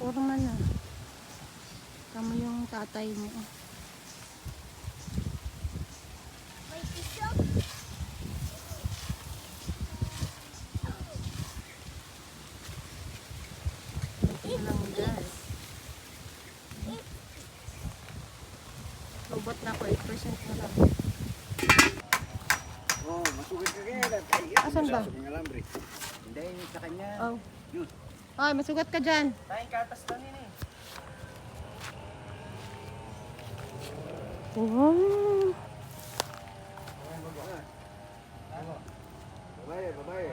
Forma na. Tama yung tatay mo. May tissue? Malanggal. Lubot na ako, 8% na lang. Oh, masugid ka kaya. Asan ba? Hindi, sa kanya. Oh. Yun. Ay, masugat ka dyan. Tayong katas lang yun eh. Wow. Babae, babae.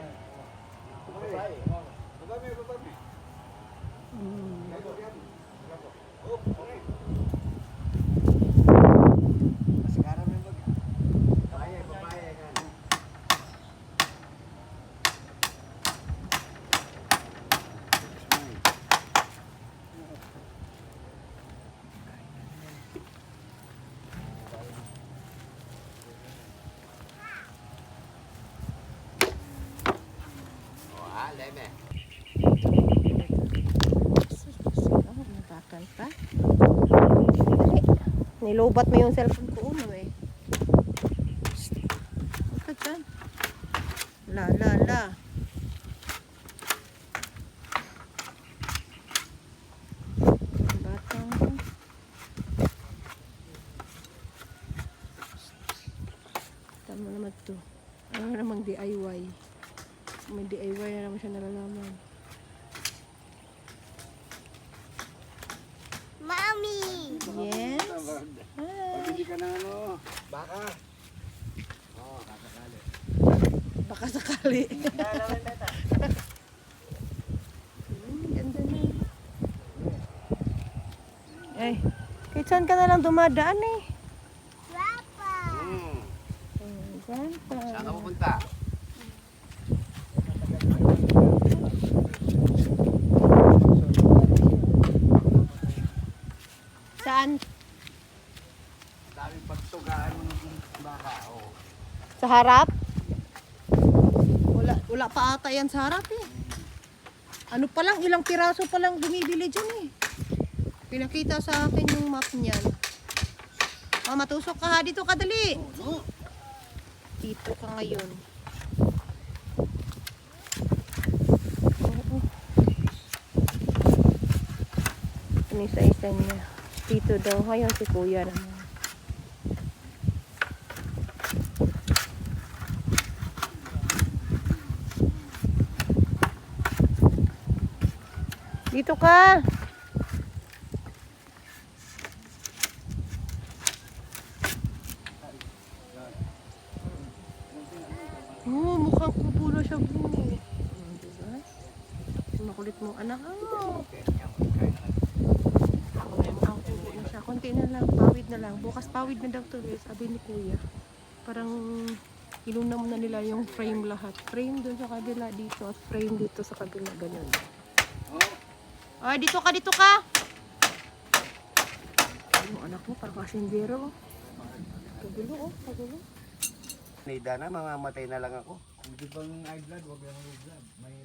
Babae. Babae, babae. Oh, okay. Masigara mo yung bag. Babae, babae. Leme. Nakakanta. Dali. Nilobat mo yung cellphone ko uno eh. Huwag ka dyan. La. Batang. Tama naman to. Ano namang DIY. May DIY na naman siya nalalaman. Mami! Yes. Pag-hindi ka na ano, baka. Oo, kakakali. Baka sakali. Ganda na. Ay, kahit saan ka na lang dumadaan eh. Papa! Saan pa? Saan ka pupunta? Saan? Daming pagtugaan mo ng baka. Oh. Sa harap? Wala pa ata yan sa harap eh. Ano pa lang, ilang piraso pa lang bumibili dyan eh. Pinakita sa akin yung map niyan. Matusok ka ha, dito ka dali. Dito ka ngayon. Ano isa-isa niya. Dito daw, ngayon si kuya naman. Dito ka. Oh, mukhang kubo na siya, bro. Diba? Makulit mong anak. Oh. Mukhang kubo na siya. Konti na lang, pawid na lang. Bukas pawid na daw to, sabi ni kuya. Parang ilunam na nila yung frame lahat. Frame doon sa kabila dito at frame dito sa kabila. Ganun. Ay, dito ka, dito ka! Yung anak mo, parang kasindero. Kagulo, oh, kagulo. Nida na, mamamatay na lang ako. Hindi pang high blood, wag lang high blood. May